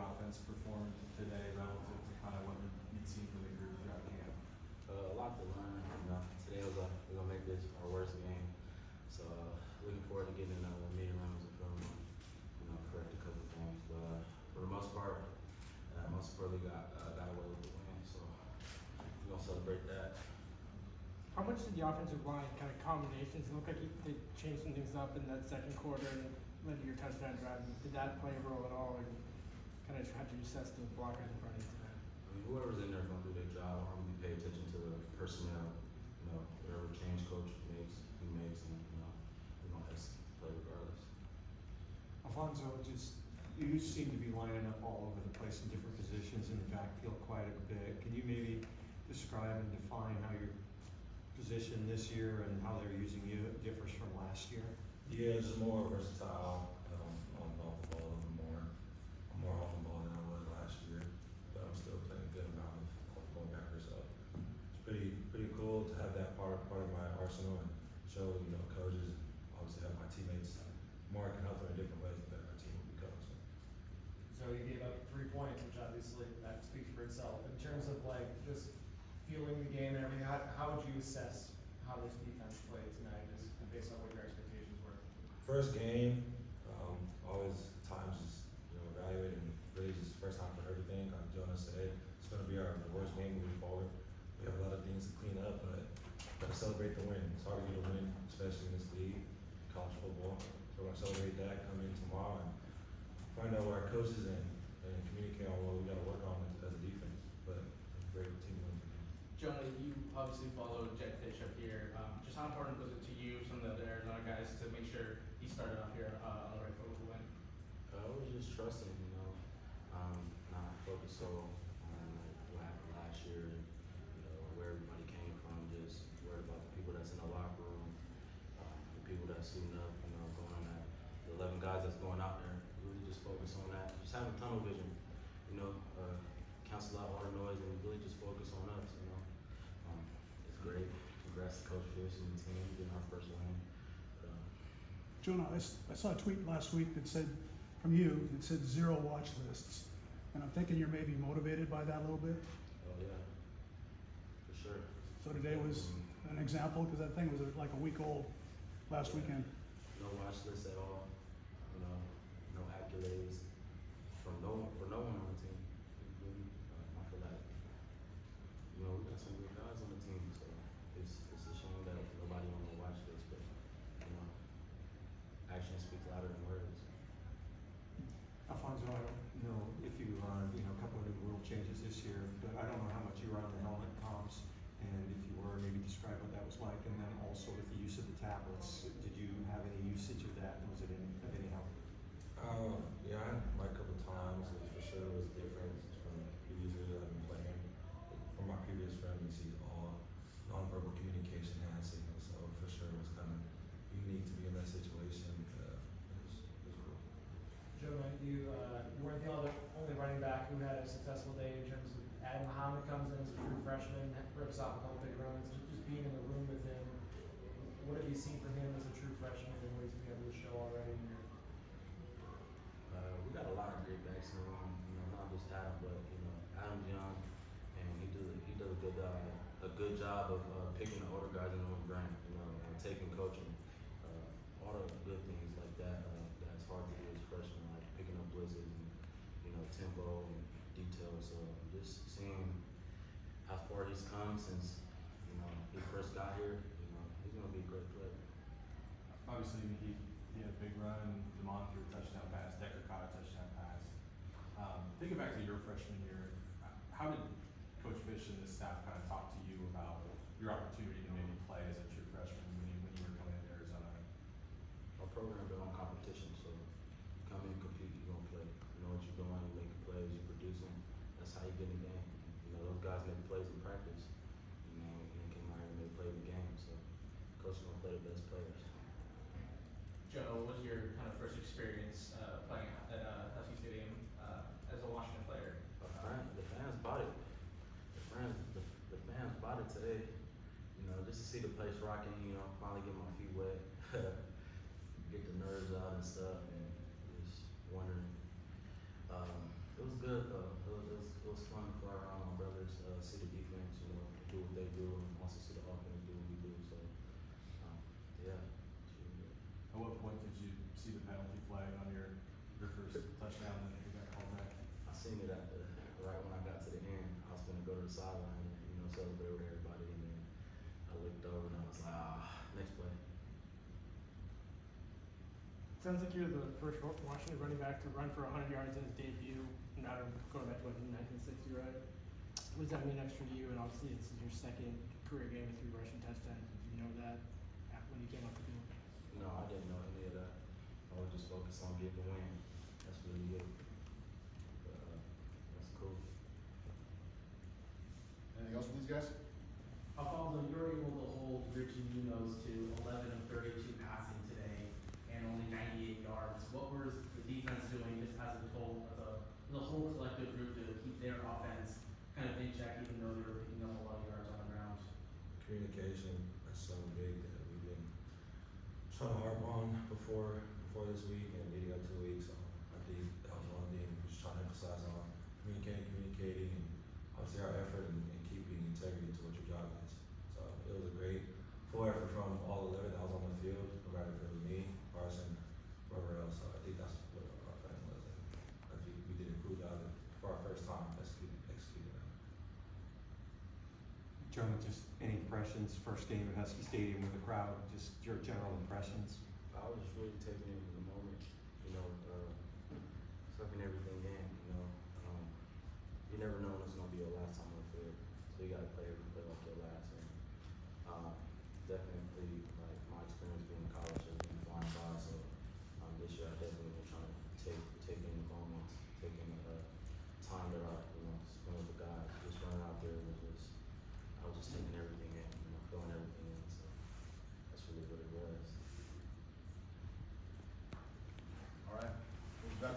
offense performed today relative to kind of what you'd seen from the group throughout camp? A lot to learn. Today we're gonna make this our worst game. So looking forward to getting in the meeting rooms and film, correct a couple things. But for the most part, most importantly, got away with the win. So we're gonna celebrate that. How much did the offensive line kind of combinations? It looked like they changed some things up in that second quarter and led to your touchdown drive. Did that play a role at all, or kind of had to assess the blockers in front of you today? Whoever's in there is gonna do their job. I don't really pay attention to the personnel. Whatever change coach makes, he makes, and we're gonna execute the play regardless. Alphonso, you seem to be lining up all over the place in different positions in the backfield quite a bit. Can you maybe describe and define how your position this year and how they're using you differs from last year? Yeah, it's just more versatile on off the ball, I'm more off the ball than I was last year, but I'm still playing a good amount of going backwards. So it's pretty cool to have that part of my arsenal and show coaches, obviously have my teammates. More I can help them in different ways, the better our team will become. So you gave up 3 points, which obviously that speaks for itself. In terms of like just feeling the game and everything, how would you assess how this defense played tonight, just based on what your expectations were? First game, always times just evaluating. Really just first time for everything. Like Jonah said, it's going to be our worst game moving forward. We have a lot of things to clean up, but gotta celebrate the win. It's hard to get a win, especially in this league, college football. So we're gonna celebrate that, come in tomorrow and find out where our coaches and communicate on what we gotta work on as a defense. But it's a great team win. Jonah, you obviously followed Jett Fish up here. Just how important was it to you, some of the other Arizona guys, to make sure he started off here on the right foot with the win? I was just trusting, not focused so on what happened last year and where everybody came from. Just worried about the people that's in the locker room, the people that's suiting up, going on that. The 11 guys that's going out there, really just focus on that. Just having tunnel vision, cancel out all the noise and really just focus on us. It's great. Congrats to Coach Fish and the team getting our first win. Jonah, I saw a tweet last week that said, from you, that said 0 watch lists. And I'm thinking you're maybe motivated by that a little bit. Oh yeah, for sure. So today was an example, because that thing was like a week old last weekend. No watch list at all. No accolades for no one on the team. I feel like we got some good guys on the team, so it's a shame that nobody on the watch list, but actions speak louder than words. Alphonso, I don't know if you a couple of new rule changes this year, but I don't know how much you were on the helmet comps, and if you were, maybe describe what that was like, and then also with the use of the tablets, did you have any usage of that, and was it of any help? Yeah, I had my couple times. It for sure was different from previous years that I've been playing. From my previous friend, you see all nonverbal communication hand signals, so for sure it was kind of unique to be in that situation. It was cool. Jonah, you weren't the only running back who had a successful day in terms of Adam Muhammad comes in as a true freshman, rips off a couple big runs, just being in the room with him. What have you seen from him as a true freshman and what he's been able to show already in your We got a lot of great backs in the room, not just Adam, but Adam's young, and he does a good job of picking the older guys in the room, brain, and taking coaching, all the good things like that. That's hard to do as a freshman, like picking up blitzes and tempo and detail. So just seeing how far he's come since he first got here, he's gonna be a great player. Obviously, he had a big run. Demond threw a touchdown pass. Decker caught a touchdown pass. Thinking back to your freshman year, how did Coach Fish and the staff kind of talk to you about your opportunity to maybe play as a true freshman when you were coming into Arizona? Our program built on competition, so you come in, compete, you're gonna play. You know what you're doing, you're making plays, you're producing. That's how you get in the game. Those guys make plays in practice. And they came out here and they played the game. So coach is gonna play the best players. Joe, what was your kind of first experience playing at Husky Stadium as a Washington player? The fans bought it. The fans bought it today. Just to see the place rocking, finally get my feet wet, get the nerves out and stuff, and just wondering. It was good though. It was fun to fly around my brothers, see the defense, you know, do what they do, and also see the offense do what we do. So, yeah, it's really good. At what point did you see the penalty flag on your first touchdown that you got called back? I seen it right when I got to the end. I was gonna go to the sideline and, you know, celebrate with everybody, and then I looked over and I was like, next play. Sounds like you're the first Washington running back to run for 100 yards in his debut. Not going back to what, 1960, right? What does that mean extra to you? And obviously, it's your second career game with 3 rushing touchdowns. Did you know that when you came up the field? No, I didn't know any of that. I was just focused on getting the win. That's really good. But, that's cool. Anything else from these guys? Alphonso, you were able to hold your team Unos to 11 of 32 passing today and only 98 yards. What was the defense doing just as a total, the whole collective group to keep their offense kind of in check, even though they were picking up a lot of yards on the ground? Communication, that's something big that we've been trying to harp on before this week and leading up to the week. So I think that was one thing we're just trying to emphasize on communicating, and obviously our effort and keeping integrity to what your job is. So it was a great full effort from all 11 that was on the field, no matter if it was me, Carson, whoever else. So I think that's what our plan was. And I think we did a cool job for our first time executing that. Jonah, just any impressions, first game at Husky Stadium with the crowd, just your general impressions? I was just really taking in the moment, you know, soaking everything